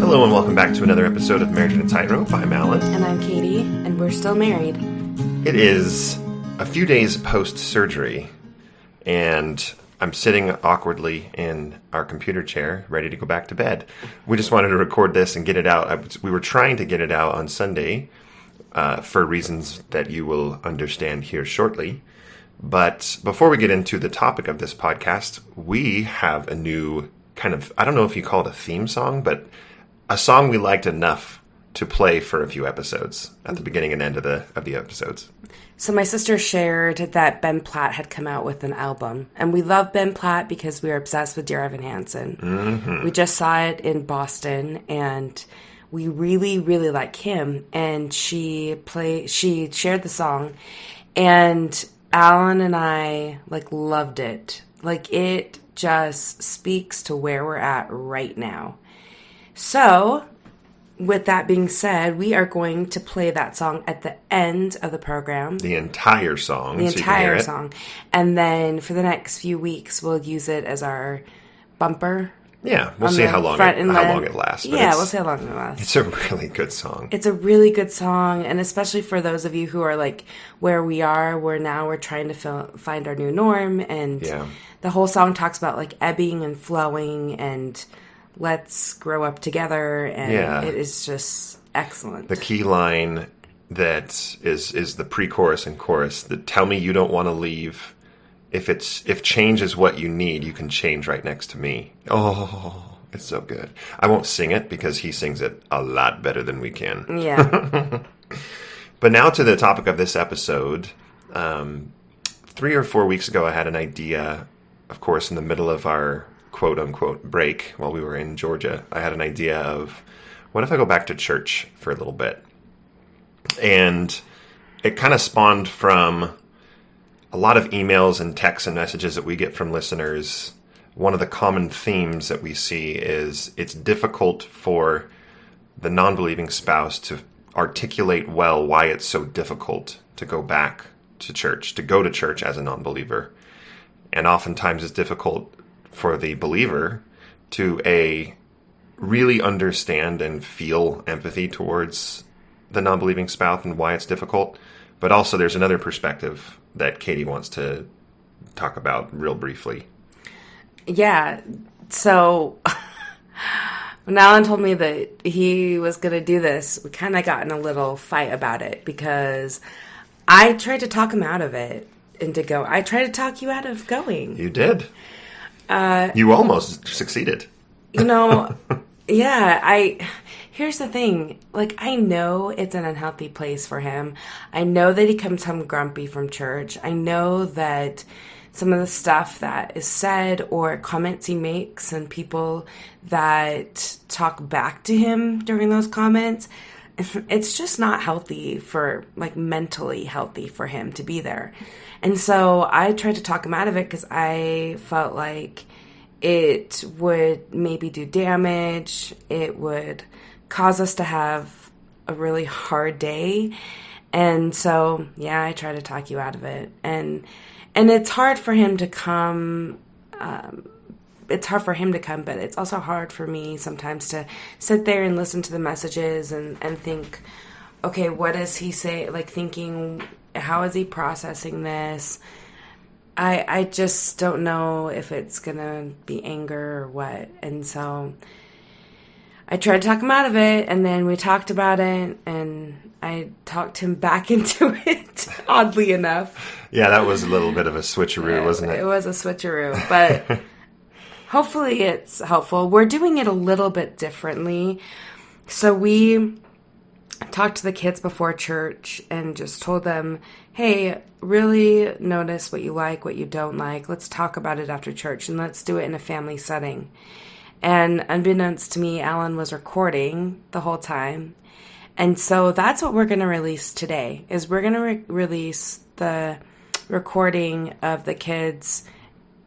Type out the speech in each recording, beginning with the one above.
Hello and welcome back to another episode of Marriage in a Tightrope. I'm Allan. And I'm Katie, and we're still married. It is a few days post-surgery, and I'm sitting awkwardly in our computer chair, ready to go back to bed. We just wanted to record this and get it out. We were trying to get it out on Sunday for reasons that you will understand here shortly. But before we get into the topic of this podcast, we have a new kind of, I don't know if you call it a theme song, but a song we liked enough to play for a few episodes at the beginning and end of the episodes. So my sister shared that Ben Platt had come out with an album. And we love Ben Platt because we are obsessed with Dear Evan Hansen. Mm-hmm. We just saw it in Boston, and we really, really like him. And she shared the song, and Allan and I loved it. It just speaks to where we're at right now. So, with that being said, we are going to play that song at the end of the program. The entire song. The entire song. And then for the next few weeks, we'll use it as our bumper. Yeah, we'll see how long it lasts. Yeah, we'll see how long it lasts. It's a really good song. It's a really good song, and especially for those of you who are where we are, we're trying to find our new norm, and the whole song talks about ebbing and flowing and let's grow up together, and it is just excellent. The key line that is the pre-chorus and chorus, that tell me you don't want to leave. If change is what you need, you can change right next to me. Oh, it's so good. I won't sing it because he sings it a lot better than we can. Yeah. But now to the topic of this episode. 3 or 4 weeks ago, I had an idea, of course, in the middle of our quote-unquote break while we were in Georgia. I had an idea of, what if I go back to church for a little bit? And it kind of spawned from a lot of emails and texts and messages that we get from listeners. One of the common themes that we see is it's difficult for the non-believing spouse to articulate well why it's so difficult to go back to church, to go to church as a non-believer. And oftentimes it's difficult for the believer to really understand and feel empathy towards the non-believing spouse and why it's difficult. But also there's another perspective that Katie wants to talk about real briefly. Yeah. So when Allan told me that he was going to do this, we kind of got in a little fight about it because I tried to talk him out of it and to go. I tried to talk you out of going. You did. You almost succeeded. Here's the thing. I know it's an unhealthy place for him. I know that he comes home grumpy from church. I know that some of the stuff that is said or comments he makes and people that talk back to him during those comments, it's just not healthy mentally healthy for him to be there. And so I tried to talk him out of it because I felt like it would maybe do damage. It would cause us to have a really hard day. And so, I try to talk you out of it. And it's hard for him to come. It's hard for him to come, but it's also hard for me sometimes to sit there and listen to the messages and think, okay, what does he say? Thinking, how is he processing this? I just don't know if it's going to be anger or what. And so I tried to talk him out of it, and then we talked about it, and I talked him back into it, oddly enough. Yeah, that was a little bit of a switcheroo, wasn't it? It was a switcheroo, but hopefully it's helpful. We're doing it a little bit differently. So we talked to the kids before church and just told them, hey, really notice what you like, what you don't like. Let's talk about it after church, and let's do it in a family setting. And unbeknownst to me, Allan was recording the whole time. And so that's what we're going to release today, is we're going to release the recording of the kids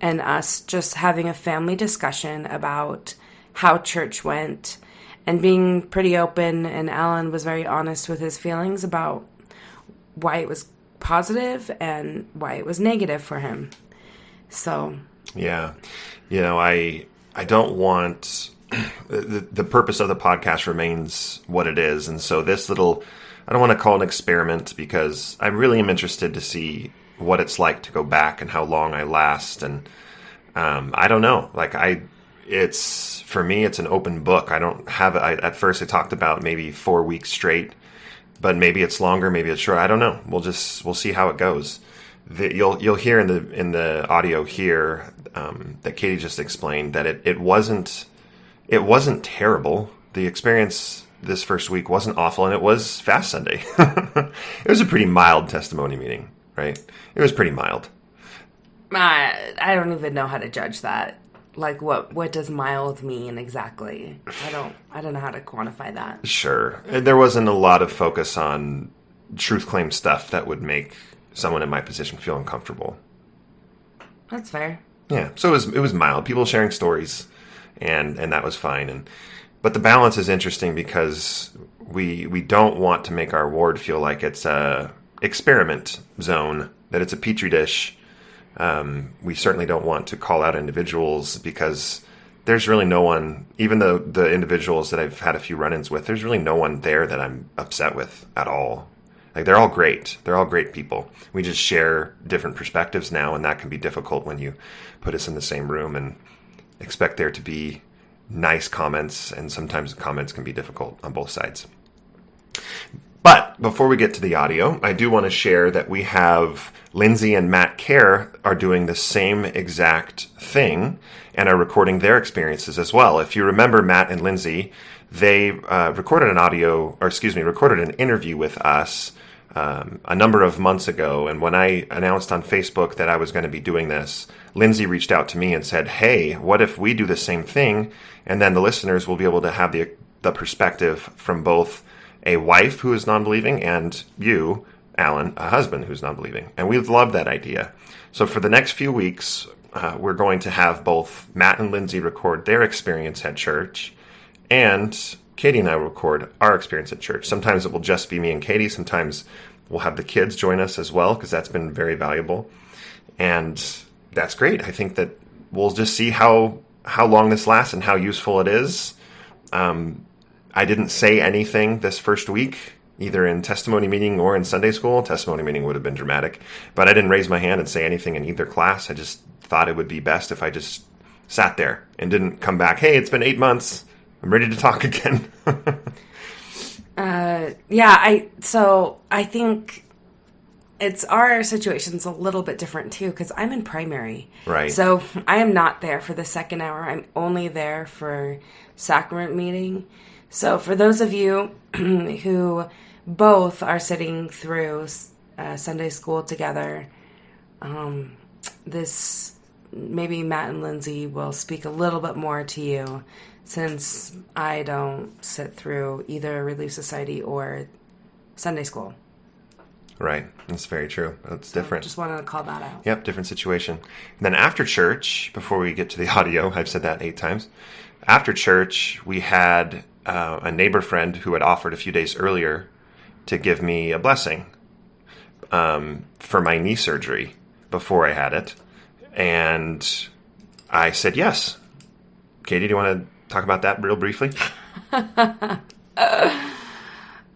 and us just having a family discussion about how church went and being pretty open. And Allan was very honest with his feelings about why it was positive and why it was negative for him. So, yeah, I don't want the purpose of the podcast remains what it is. And so this little, I don't want to call it an experiment, because I really am interested to see what it's like to go back and how long I last. And I don't know. Like for me, it's an open book. I don't have, at first I talked about maybe 4 weeks straight, but maybe it's longer, maybe it's short. I don't know. We'll see how it goes. You'll hear in the audio here that Katie just explained that it wasn't terrible. The experience this first week wasn't awful, and it was Fast Sunday. It was a pretty mild testimony meeting, right? It was pretty mild. I don't even know how to judge that. Like, what does mild mean exactly? I don't know how to quantify that. Sure. There wasn't a lot of focus on truth claim stuff that would make someone in my position feel uncomfortable. That's fair. Yeah. So it was mild. People sharing stories, and that was fine. But the balance is interesting because we don't want to make our ward feel like it's a experiment zone, that it's a petri dish. We certainly don't want to call out individuals, because there's really no one, even though the individuals that I've had a few run-ins with, there's really no one there that I'm upset with at all. Like, they're all great. They're all great people. We just share different perspectives now, and that can be difficult when you put us in the same room and expect there to be nice comments, and sometimes the comments can be difficult on both sides. But before we get to the audio, I do want to share that we have Lindsay and Matt Kjar are doing the same exact thing and are recording their experiences as well. If you remember Matt and Lindsay, they recorded an interview with us a number of months ago. And when I announced on Facebook that I was going to be doing this, Lindsay reached out to me and said, "Hey, what if we do the same thing? And then the listeners will be able to have the perspective from both a wife who is non-believing and you, Allan, a husband who's non-believing." And we loved that idea. So for the next few weeks, we're going to have both Matt and Lindsay record their experience at church, and Katie and I will record our experience at church. Sometimes it will just be me and Katie. Sometimes we'll have the kids join us as well, because that's been very valuable. And that's great. I think that we'll just see how long this lasts and how useful it is. I didn't say anything this first week, either in testimony meeting or in Sunday school. Testimony meeting would have been dramatic, but I didn't raise my hand and say anything in either class. I just thought it would be best if I just sat there and didn't come back. Hey, it's been 8 months. I'm ready to talk again. I think our situation's a little bit different too, because I'm in primary. Right. So I am not there for the second hour. I'm only there for sacrament meeting. So for those of you who both are sitting through Sunday school together, maybe Matt and Lindsay will speak a little bit more to you, since I don't sit through either Relief Society or Sunday school. Right. That's very true. That's different. Just wanted to call that out. Yep, different situation. And then after church, before we get to the audio, I've said that 8 times. After church, we had a neighbor friend who had offered a few days earlier to give me a blessing for my knee surgery before I had it. And I said yes. Katie, do you want to talk about that real briefly?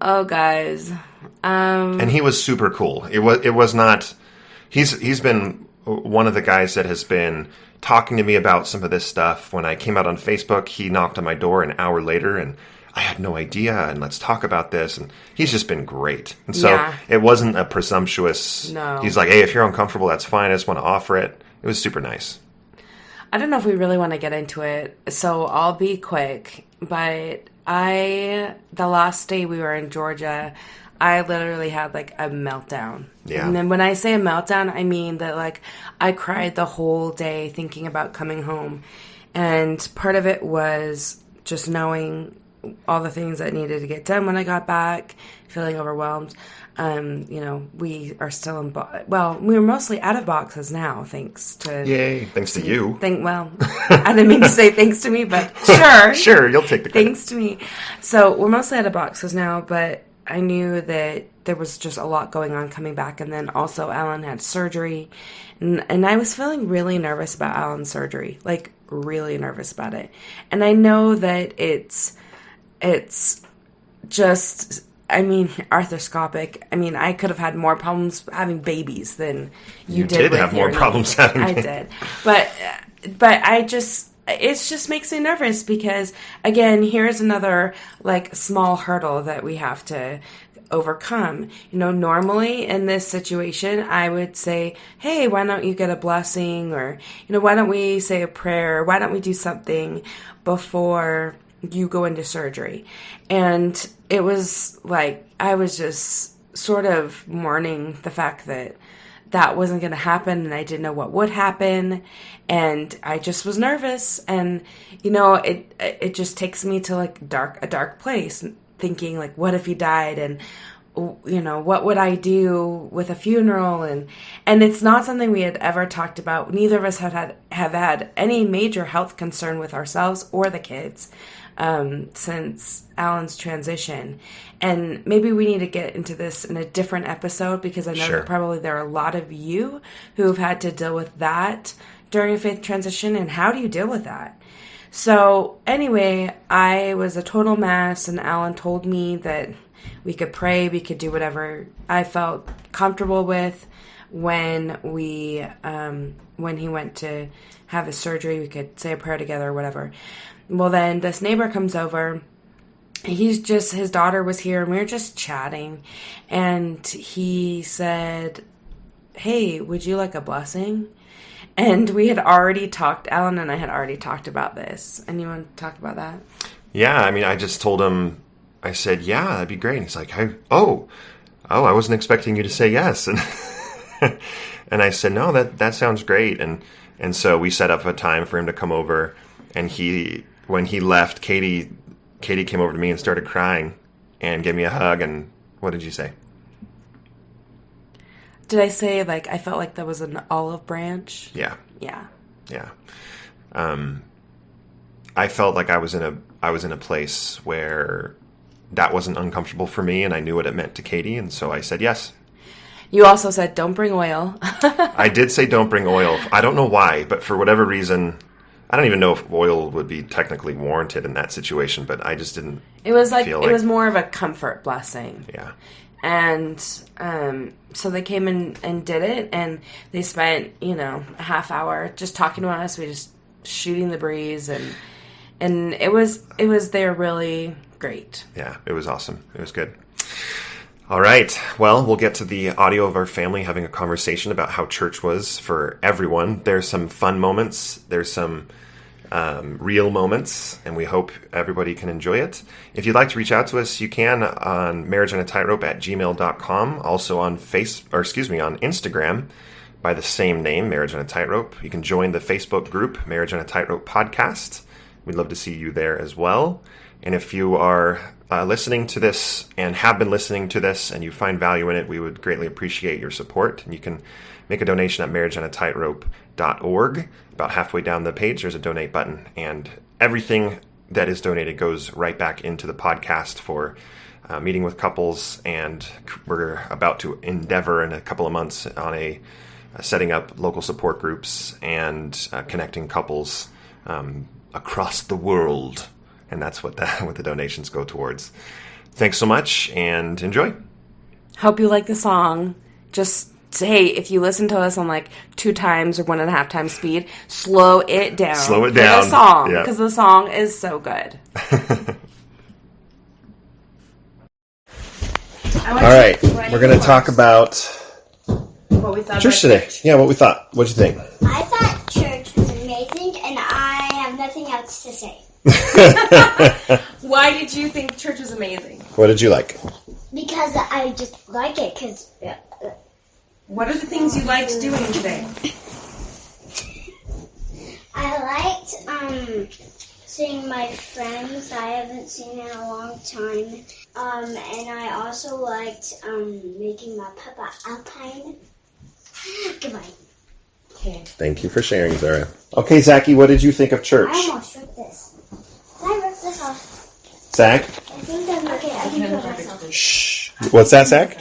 Oh, guys. And he was super cool. It was not. He's been one of the guys that has been talking to me about some of this stuff. When I came out on Facebook, he knocked on my door an hour later, and I had no idea, and let's talk about this. And he's just been great. And so It wasn't a presumptuous. No. He's like, hey, if you're uncomfortable, that's fine. I just want to offer it. It was super nice. I don't know if we really want to get into it, so I'll be quick. But the last day we were in Georgia, I literally had like a meltdown. Yeah. And then when I say a meltdown, I mean that like I cried the whole day thinking about coming home. And part of it was just knowing all the things that needed to get done when I got back, feeling overwhelmed. We are still in we were mostly out of boxes now, thanks to... Yay, thanks to you. I didn't mean to say thanks to me, but sure. Sure, you'll take the credit. Thanks to me. So we're mostly out of boxes now, but I knew that there was just a lot going on coming back, and then also Allan had surgery, and I was feeling really nervous about Allan's surgery, like really nervous about it. And I know that it's just, I mean, arthroscopic. I mean, I could have had more problems having babies than you did with have more your problems knee. having I did. But it just makes me nervous because, again, here's another, like, small hurdle that we have to overcome. You know, normally in this situation, I would say, hey, why don't you get a blessing? Or, you know, why don't we say a prayer? Why don't we do something before you go into surgery? And it was like, I was just sort of mourning the fact that that wasn't going to happen, and I didn't know what would happen, and I just was nervous. And, you know, it just takes me to, like, a dark place, thinking, like, what if he died? And, you know, what would I do with a funeral? And it's not something we had ever talked about. Neither of us have had any major health concern with ourselves or the kids since Allan's transition. And maybe we need to get into this in a different episode, because I know that probably there are a lot of you who have had to deal with that during a faith transition. And how do you deal with that? So anyway, I was a total mess, and Allan told me that we could pray, we could do whatever I felt comfortable with. When he went to have his surgery, we could say a prayer together or whatever. Well, then this neighbor comes over. His daughter was here, and we were just chatting. And he said, hey, would you like a blessing? And we had already talked, Allan and I had already talked about this. And you want to talk about that? Yeah, I mean, I just told him, I said, yeah, that'd be great. And he's like, I wasn't expecting you to say yes. And and I said, no, that sounds great. And so we set up a time for him to come over. And when he left, Katie came over to me and started crying and gave me a hug. And what did you say? Did I say, like, I felt like that was an olive branch? Yeah. Yeah. Yeah. I felt like I was in a place where that wasn't uncomfortable for me, and I knew what it meant to Katie, and so I said yes. You also said, don't bring oil. I did say don't bring oil. I don't know why, but for whatever reason, I don't even know if oil would be technically warranted in that situation, but I just didn't. It was like it was more of a comfort blessing. Yeah. And so they came in and did it, and they spent, a half hour just talking to us. We just shooting the breeze, and it was there really great. Yeah, it was awesome. It was good. All right. Well, we'll get to the audio of our family having a conversation about how church was for everyone. There's some fun moments. There's some real moments, and we hope everybody can enjoy it. If you'd like to reach out to us, you can on marriageonatightrope@gmail.com. Also on on Instagram by the same name, Marriage on a Tightrope. You can join the Facebook group, Marriage on a Tightrope Podcast. We'd love to see you there as well. And if you are listening to this and have been listening to this and you find value in it, we would greatly appreciate your support. And you can make a donation at marriageonatightrope.org. About halfway down the page, there's a donate button. And everything that is donated goes right back into the podcast for meeting with couples. And we're about to endeavor in a couple of months on setting up local support groups and connecting couples across the world. And that's what the donations go towards. Thanks so much, and enjoy. Hope you like the song. Just hey, if you listen to us on like 2 times or 1.5 times speed, slow it down. Slow it down. For the song, because the song is so good. All right, we're going to talk about what we thought church today. Yeah, what we thought. What'd you think? I thought church was amazing, and I have nothing else to say. Why did you think church was amazing? What did you like? Because I just like it. What are the things you liked doing today? I liked seeing my friends I haven't seen in a long time. And I also liked making my Papa Alpine. Goodbye. Okay. Thank you for sharing, Zara. Okay, Zachy, what did you think of church? I almost ripped this. Can I rip this off? Zach? I think that's okay. I can do it myself. Shh. What's that, Zach?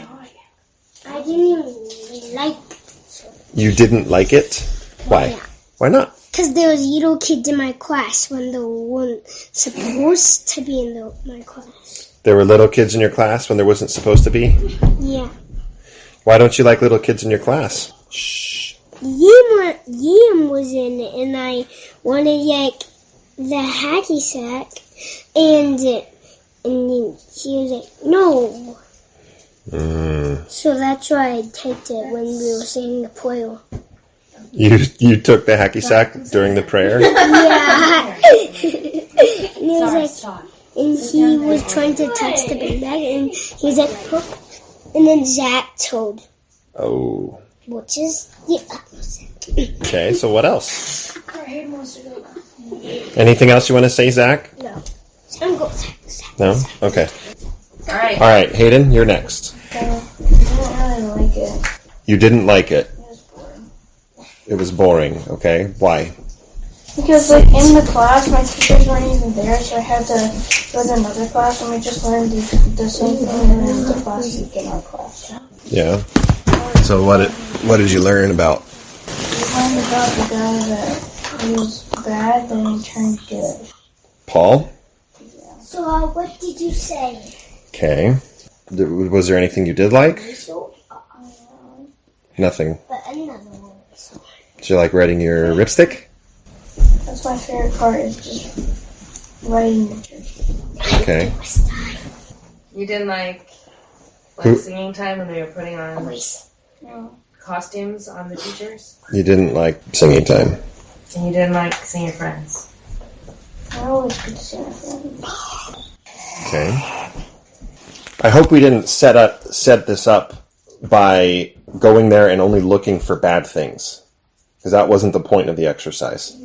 I didn't even like it. You didn't like it? Why? Yeah. Why not? Because there was little kids in my class when they weren't supposed to be in my class. There were little kids in your class when there wasn't supposed to be? Yeah. Why don't you like little kids in your class? Shh. Liam was in it, and I wanted like the hacky sack, and he was like, no. So that's why I taped it when we were singing the prayer. You took the hacky sack during the prayer? Yeah. And he was like, and he was trying to touch the beanbag, and he was like, oh. And then Zach told. Oh. Which is the opposite. Okay, so what else? Anything else you want to say, Zach? No. I'm going Zach. No? Okay. All right. All right, Hayden, you're next. I didn't really like it. You didn't like it. It was boring. It was boring, okay? Why? Because, like, in the class, my teachers weren't even there, so I had to go to another class, and we just learned the same thing in the class in our class. Yeah. So what did you learn about? We learned about the guy that was bad, then he turned good. Paul? So, what did you say? Okay. Was there anything you did like? Nothing. But another one. Did you like writing your ripstick? That's my favorite part, is just writing the church. Okay. You didn't like singing time when they were putting on No. costumes on the teachers? You didn't like singing time. And you didn't like seeing your friends? I always get to see my friends. Okay. I hope we didn't set this up by going there and only looking for bad things. Because that wasn't the point of the exercise.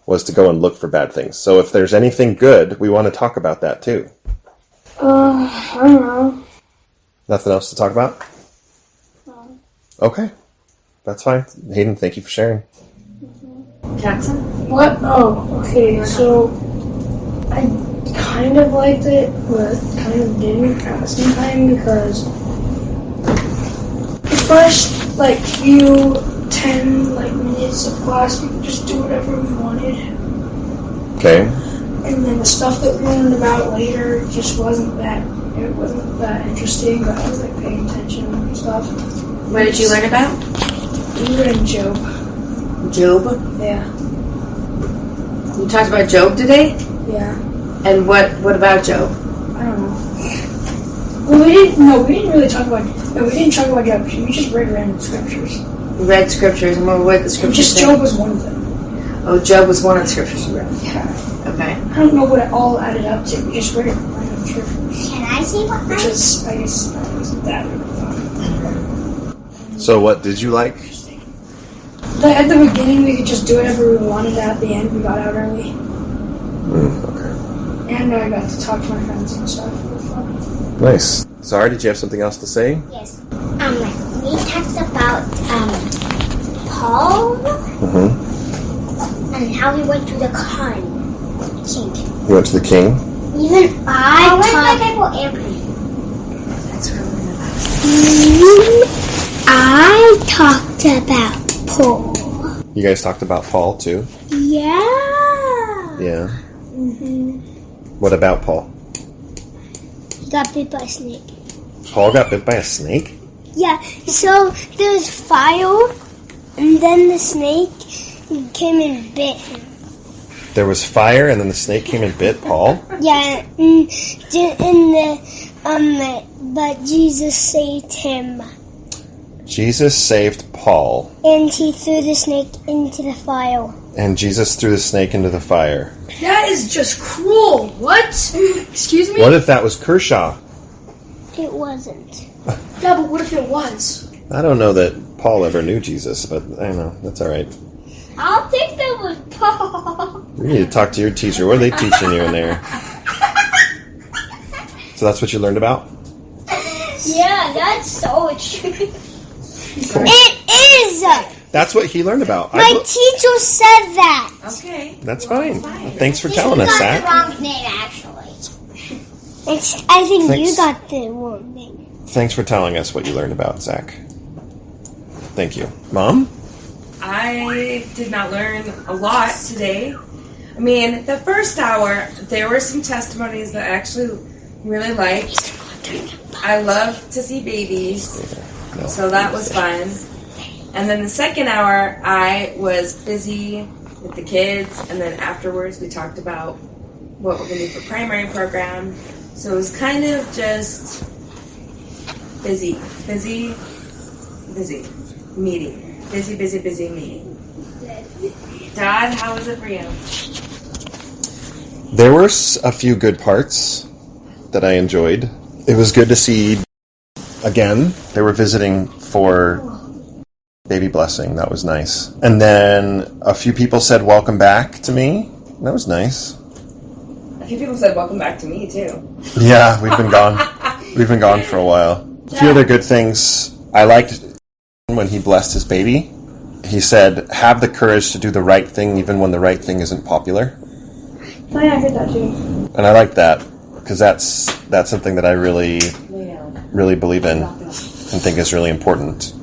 Was to go and look for bad things. So if there's anything good, we want to talk about that too. I don't know. Nothing else to talk about? No. Okay. That's fine. Hayden, thank you for sharing. Jackson? What? Oh, okay. So I kind of liked it, but kind of didn't at the same time because the first few 10 minutes of class we could just do whatever we wanted, Okay. and then the stuff that we learned about later just wasn't that interesting. But I was paying attention and stuff. What did you learn about? We were in Job. Job? Yeah. You talked about Job today? Yeah. And what about Job? I don't know. Well, we didn't really talk about. No, we didn't talk about Job. We just read random scriptures. You read scriptures, and what the scriptures Just say? Job was one of them. Oh, Job was one of the scriptures you read. Yeah. Okay. I don't know what it all added up to. We just read random scriptures. Can I see what Which is, I guess, wasn't that really fun. So what did you like? At the beginning, we could just do whatever we wanted. At the end, we got out early. Okay. And I got to talk to my friends and stuff. It was fun. Nice. Sorry, did you have something else to say? Yes. We talked about Paul and how he went to the king. You went to the king? Even I talked about Paul. You guys talked about Paul too? Yeah. Yeah. What about Paul? He got bit by a snake. Paul got bit by a snake? Yeah, so there's fire, and then the snake came and bit him. There was fire, and then the snake came and bit Paul? Yeah, but Jesus saved him. Jesus saved Paul. And he threw the snake into the fire. And Jesus threw the snake into the fire. That is just cruel. What? Excuse me? What if that was Kershaw? It wasn't. Yeah, but what if it was? I don't know that Paul ever knew Jesus, but I don't know. That's all right. I don't think that was Paul. You need to talk to your teacher. What are they teaching you in there? So that's what you learned about? Yeah, that's so true. It is! That's what he learned about. My teacher said that. Okay. That's fine. Thanks for telling us, You Zach. got the wrong name, actually. I think Thanks. you got the wrong name. Thanks for telling us what you learned about, Zach. Thank you. Mom? I did not learn a lot today. I mean, the first hour, there were some testimonies that I actually really liked. I love to see babies, so that was fun. And then the second hour, I was busy with the kids, and then afterwards we talked about what we're going to do for primary program. So it was kind of just busy meeting. Busy meeting. Dad, how was it for you? There were a few good parts that I enjoyed. It was good to see, again, they were visiting for baby blessing. That was nice. And then a few people said welcome back to me. That was nice. A few people said welcome back to me, too. Yeah, we've been gone. We've been gone for a while. A few other good things. I liked when he blessed his baby. He said, have the courage to do the right thing even when the right thing isn't popular. Oh yeah, I heard that too. And I like that because that's something that I really believe in and think is really important.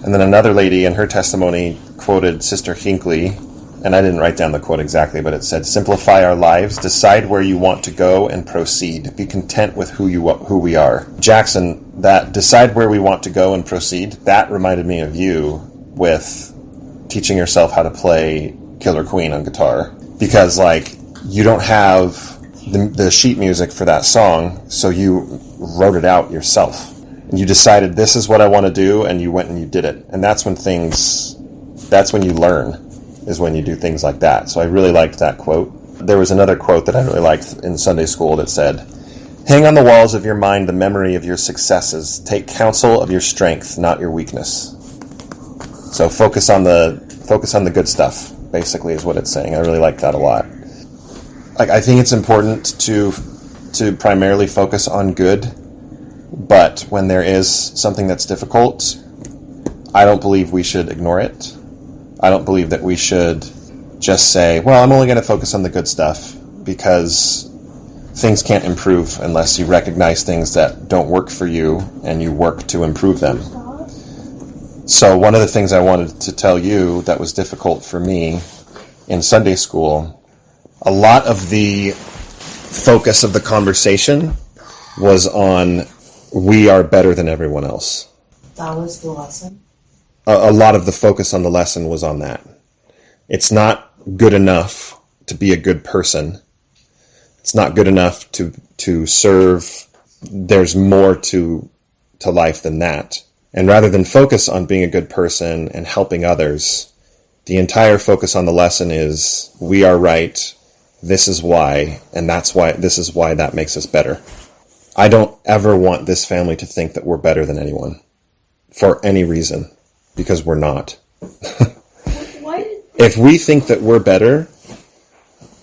And then another lady in her testimony quoted Sister Hinckley, and I didn't write down the quote exactly, but it said, simplify our lives, decide where you want to go, and proceed. Be content with who we are. Jackson, that decide where we want to go and proceed, that reminded me of you with teaching yourself how to play Killer Queen on guitar. Because, you don't have the sheet music for that song, so you wrote it out yourself. And you decided, this is what I want to do, and you went and you did it. And that's when you learn, is when you do things like that. So I really liked that quote. There was another quote that I really liked in Sunday school that said, hang on the walls of your mind the memory of your successes. Take counsel of your strength, not your weakness. So focus on the good stuff, basically, is what it's saying. I really like that a lot. I think it's important to primarily focus on good, but when there is something that's difficult, I don't believe we should ignore it. I don't believe that we should just say, well, I'm only going to focus on the good stuff, because things can't improve unless you recognize things that don't work for you and you work to improve them. So one of the things I wanted to tell you that was difficult for me in Sunday school, a lot of the focus of the conversation was on we are better than everyone else. That was the lesson? A lot of the focus on the lesson was on that. It's not good enough to be a good person. It's not good enough to serve. There's more to life than that. And rather than focus on being a good person and helping others, the entire focus on the lesson is we are right, this is why, and this is why that makes us better. I don't ever want this family to think that we're better than anyone for any reason, because we're not. If we think that we're better,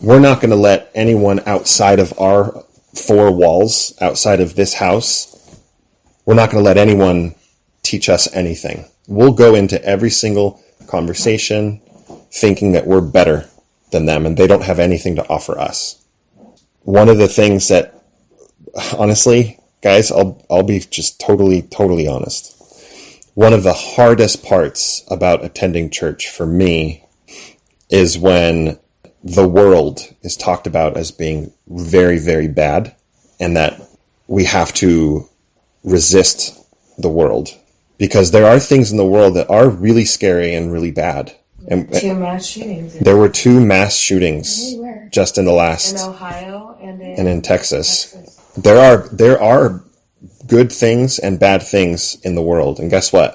we're not going to let anyone outside of our four walls, outside of this house, we're not going to let anyone teach us anything. We'll go into every single conversation thinking that we're better than them and they don't have anything to offer us. One of the things that, honestly, guys, I'll be just totally honest. One of the hardest parts about attending church for me is when the world is talked about as being very, very bad, and that we have to resist the world. Because there are things in the world that are really scary and really bad. And 2 mass shootings. There were 2 mass shootings just in the last... In Ohio and in Texas. There are good things and bad things in the world. And guess what?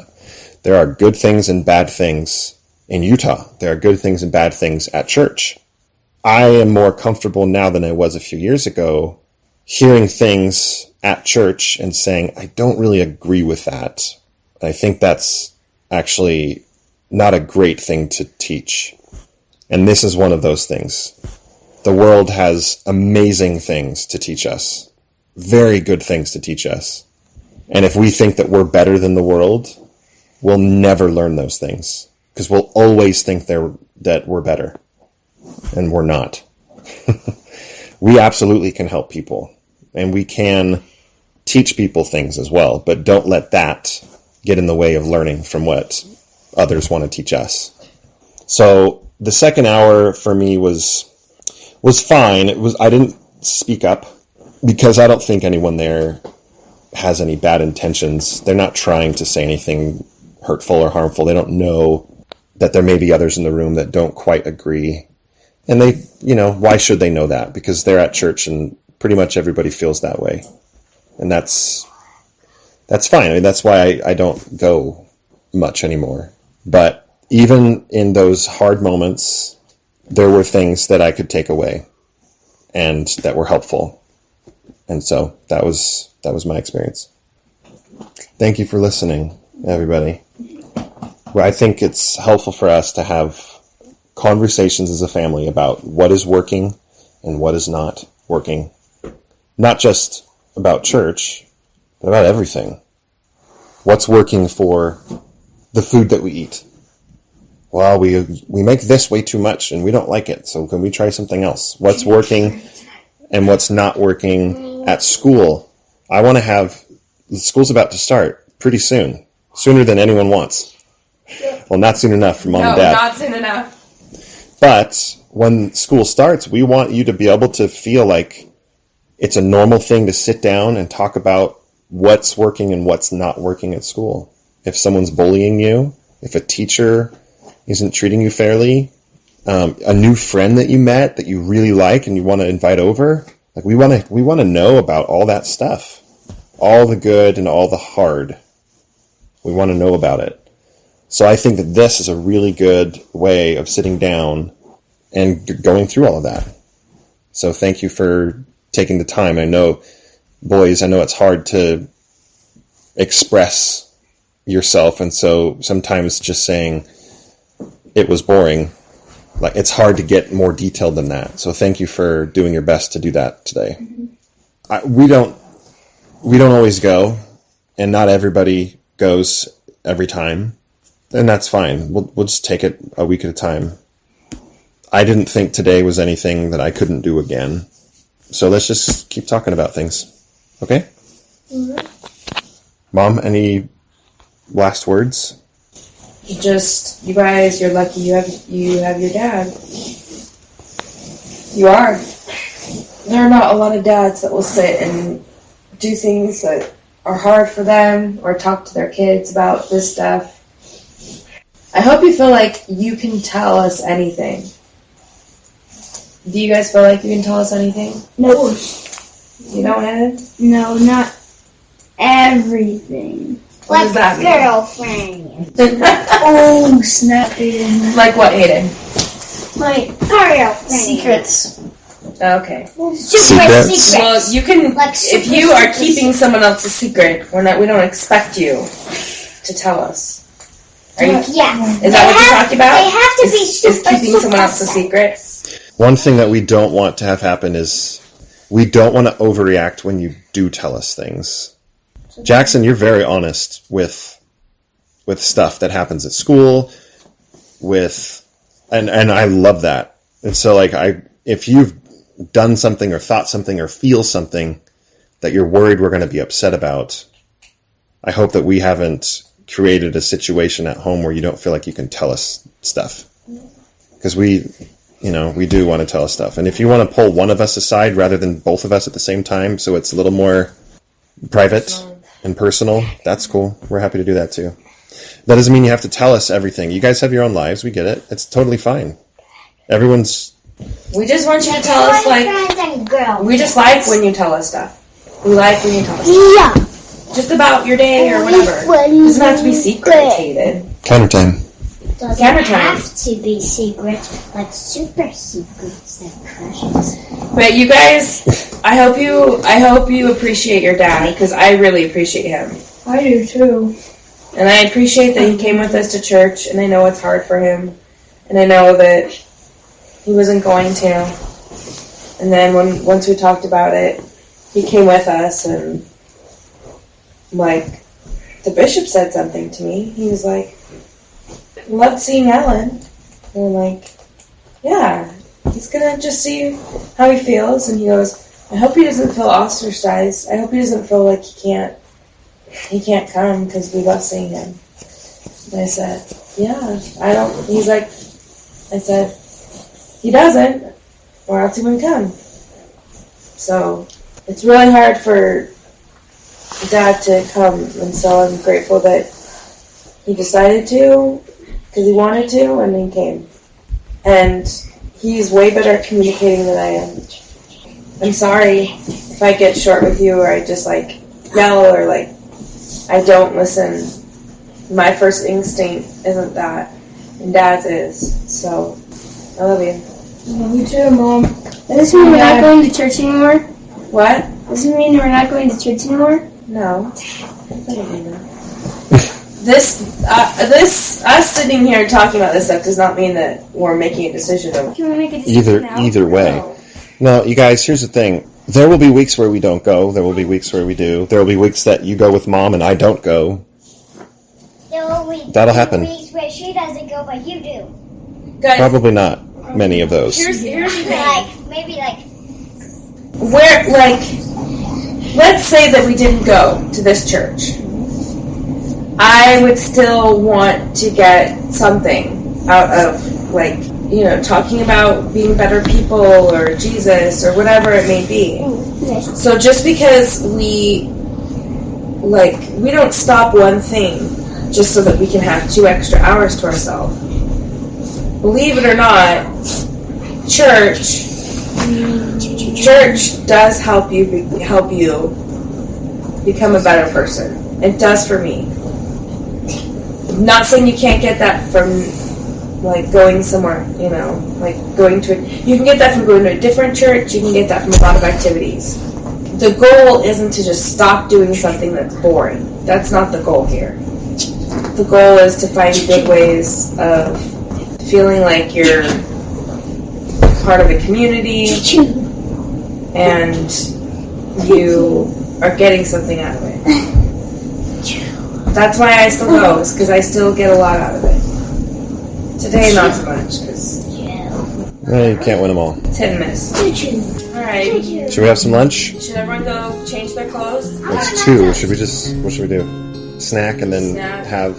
There are good things and bad things in Utah. There are good things and bad things at church. I am more comfortable now than I was a few years ago hearing things at church and saying, I don't really agree with that. I think that's actually not a great thing to teach. And this is one of those things. The world has amazing things to teach us. Very good things to teach us. And if we think that we're better than the world, we'll never learn those things. Because we'll always think that we're better. And we're not. We absolutely can help people. And we can teach people things as well. But don't let that get in the way of learning from what others want to teach us. So the second hour for me was fine. I didn't speak up because I don't think anyone there has any bad intentions. They're not trying to say anything hurtful or harmful. They don't know that there may be others in the room that don't quite agree. And they, why should they know that? Because they're at church and pretty much everybody feels that way. And that's fine. I mean, that's why I don't go much anymore. But even in those hard moments, there were things that I could take away and that were helpful. And so that was my experience. Thank you for listening, everybody. Well, I think it's helpful for us to have conversations as a family about what is working and what is not working. Not just about church, but about everything. What's working for the food that we eat? Well, we make this way too much and we don't like it, so can we try something else? What's working and what's not working at school? School's about to start pretty soon. Sooner than anyone wants. Well, not soon enough for mom and dad. No, not soon enough. But when school starts, we want you to be able to feel like it's a normal thing to sit down and talk about what's working and what's not working at school. If someone's bullying you, if a teacher isn't treating you fairly, a new friend that you met that you really like and you want to invite over, like we want to know about all that stuff, all the good and all the hard. We want to know about it. So I think that this is a really good way of sitting down and going through all of that. So thank you for taking the time. I know, boys, it's hard to express yourself, and so sometimes just saying it was boring, like it's hard to get more detailed than that. So thank you for doing your best to do that today. We don't always go, and not everybody goes every time, and that's fine. We'll just take it a week at a time. I didn't think today was anything that I couldn't do again. So let's just keep talking about things. Okay? Mm-hmm. Mom, any last words? You guys, you're lucky you have your dad. You are. There are not a lot of dads that will sit and do things that are hard for them or talk to their kids about this stuff. I hope you feel like you can tell us anything. Do you guys feel like you can tell us anything? No. You don't, Ed? No, not everything. What does that mean? Girlfriend. Oh, snap, Aiden. Like what, Aiden? My girlfriend. Secrets. Okay. Secrets. Well, you can, Like if you are keeping someone else's secret, we don't expect you to tell us. Are you? Yeah. Is that what you're talking about? They have to be Is keeping someone else's secret? One thing that we don't want to have happen is we don't want to overreact when you do tell us things. Jackson, you're very honest with stuff that happens at school, and I love that. And so if you've done something or thought something or feel something that you're worried we're going to be upset about, I hope that we haven't created a situation at home where you don't feel like you can tell us stuff. Because we do want to tell us stuff. And if you want to pull one of us aside rather than both of us at the same time, so it's a little more private and personal, that's cool. We're happy to do that too. That doesn't mean you have to tell us everything. You guys have your own lives. We get it. It's totally fine. We just want you to tell us, we just like when you tell us stuff. We like when you tell us stuff. Yeah. Just about your day or whatever. It doesn't have to be secret-ated. Counter time. Doesn't Camera time. have to be secret, like super secrets and crushes. But you guys, I hope you appreciate your dad, because I really appreciate him. I do too. And I appreciate that he came with us to church, and I know it's hard for him. And I know that he wasn't going to. And then once we talked about it, he came with us, and the bishop said something to me. He was like, loved seeing Allan. And I'm like, yeah, he's gonna just see how he feels. And he goes, I hope he doesn't feel ostracized. I hope he doesn't feel like he can't come because we love seeing him. And I said, yeah, he's like, I said, he doesn't, or else he wouldn't come. So it's really hard for Dad to come, and so I'm grateful that he decided to, because he wanted to, and he came. And he's way better at communicating than I am. I'm sorry if I get short with you, or I just like yell, or like I don't listen. My first instinct isn't that, and Dad's is. So I love you. Love you too, Mom. Does this mean we're not going to church anymore? What? Does it mean we're not going to church anymore? No. Us sitting here talking about this stuff does not mean that we're making a decision of. Can we make a decision now? Either way. No. No, you guys, here's the thing. There will be weeks where we don't go. There will be weeks where we do. There will be weeks that you go with Mom and I don't go. There will be That'll happen. weeks where she doesn't go, but you do. Guys, Probably not many of those. here's the thing. Like, maybe like, Where, like, let's say that we didn't go to this church. I would still want to get something out of, like, you know, talking about being better people or Jesus or whatever it may be. So just because we don't stop one thing just so that we can have 2 extra hours to ourselves. Believe it or not, church does help you become a better person. It does for me. Not saying you can't get that from like going somewhere, you know, like going to you can get that from going to a different church, you can get that from a lot of activities. The goal isn't to just stop doing something that's boring. That's not the goal here. The goal is to find good ways of feeling like you're part of a community and you are getting something out of it. That's why I still go, is because I still get a lot out of it. Today, not so much, because Well, you can't win them all. it's hit and miss. Alright, Should we have some lunch? should everyone go change their clothes? It's 2. What should we do? Snack and then Snack. have